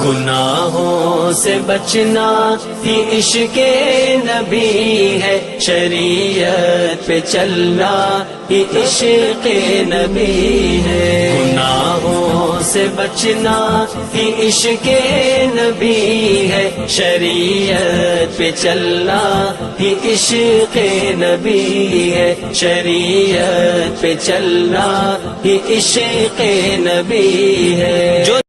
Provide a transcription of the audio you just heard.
गुनाहों से बचना ही इश्क़े नबी है, शरीयत पे चलना ही इश्क़े नबी है। गुनाहों से बचना ही इश्क़े नबी है, शरीयत पे चलना ही इश्क़े नबी है, शरीयत पे चलना ही इश्क़े नबी है।